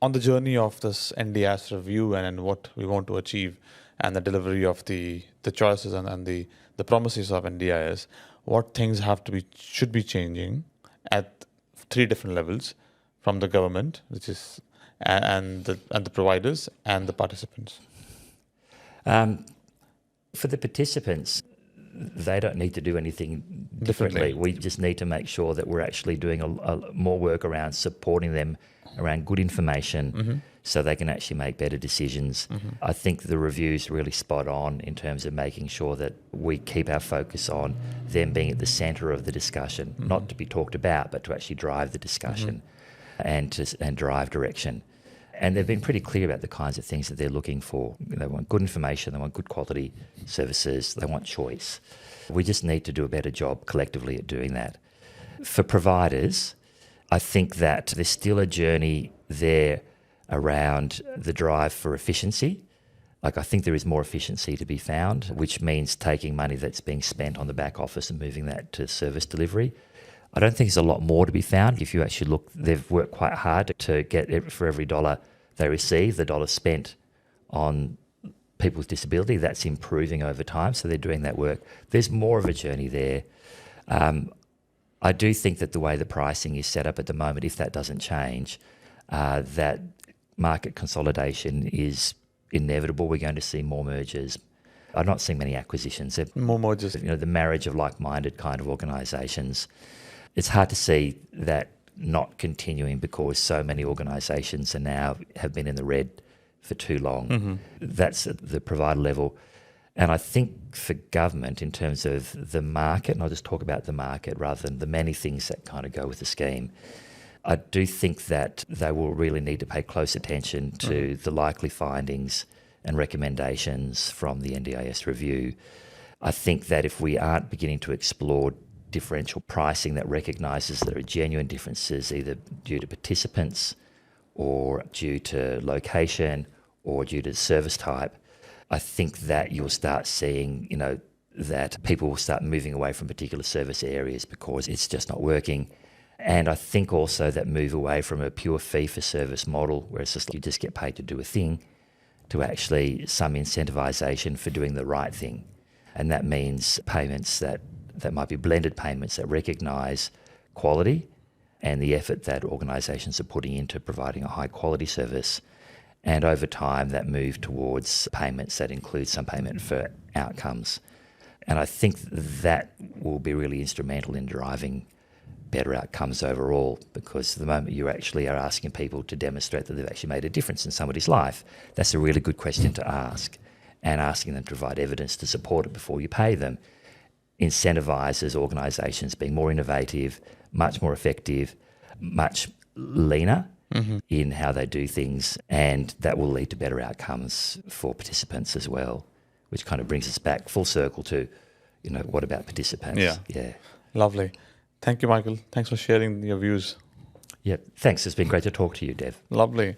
on the journey of this NDIS review and what we want to achieve and the delivery of the choices and the promises of NDIS, what things should be changing at three different levels, from the government, which is and the providers and the participants? For the participants, they don't need to do anything differently. We just need to make sure that we're actually doing more work around supporting them around good information so they can actually make better decisions. I think the review's really spot on in terms of making sure that we keep our focus on them being at the centre of the discussion, not to be talked about, but to actually drive the discussion and drive direction. And they've been pretty clear about the kinds of things that they're looking for. They want good information, they want good quality services, they want choice. We just need to do a better job collectively at doing that. For providers, I think that there's still a journey there around the drive for efficiency. Like, I think there is more efficiency to be found, which means taking money that's being spent on the back office and moving that to service delivery. I don't think there's a lot more to be found. If you actually look, they've worked quite hard to get for every dollar they receive, the dollar spent on people with disability, that's improving over time. So they're doing that work. There's more of a journey there. I do think that the way the pricing is set up at the moment, if that doesn't change, that market consolidation is inevitable. We're going to see more mergers. I'm not seeing many acquisitions. More mergers. The marriage of like-minded kind of organisations. It's hard to see that not continuing because so many organisations have been in the red for too long. That's at the provider level. And I think for government, in terms of the market, and I'll just talk about the market rather than the many things that kind of go with the scheme, I do think that they will really need to pay close attention to the likely findings and recommendations from the NDIS review. I think that if we aren't beginning to explore differential pricing that recognises there are genuine differences either due to participants or due to location or due to service type, I think that you'll start seeing, that people will start moving away from particular service areas because it's just not working. And I think also that move away from a pure fee-for-service model where it's just you just get paid to do a thing to actually some incentivisation for doing the right thing. And that means payments that might be blended payments that recognise quality and the effort that organisations are putting into providing a high-quality service. And over time, that move towards payments that include some payment for outcomes. And I think that will be really instrumental in driving better outcomes overall, because the moment you actually are asking people to demonstrate that they've actually made a difference in somebody's life, that's a really good question to ask. And asking them to provide evidence to support it before you pay them incentivises organisations being more innovative, much more effective, much leaner in how they do things, and that will lead to better outcomes for participants as well, which kind of brings us back full circle to, what about participants? Yeah. Lovely. Thank you, Michael. Thanks for sharing your views. Yeah, thanks. It's been great to talk to you, Dev. Lovely.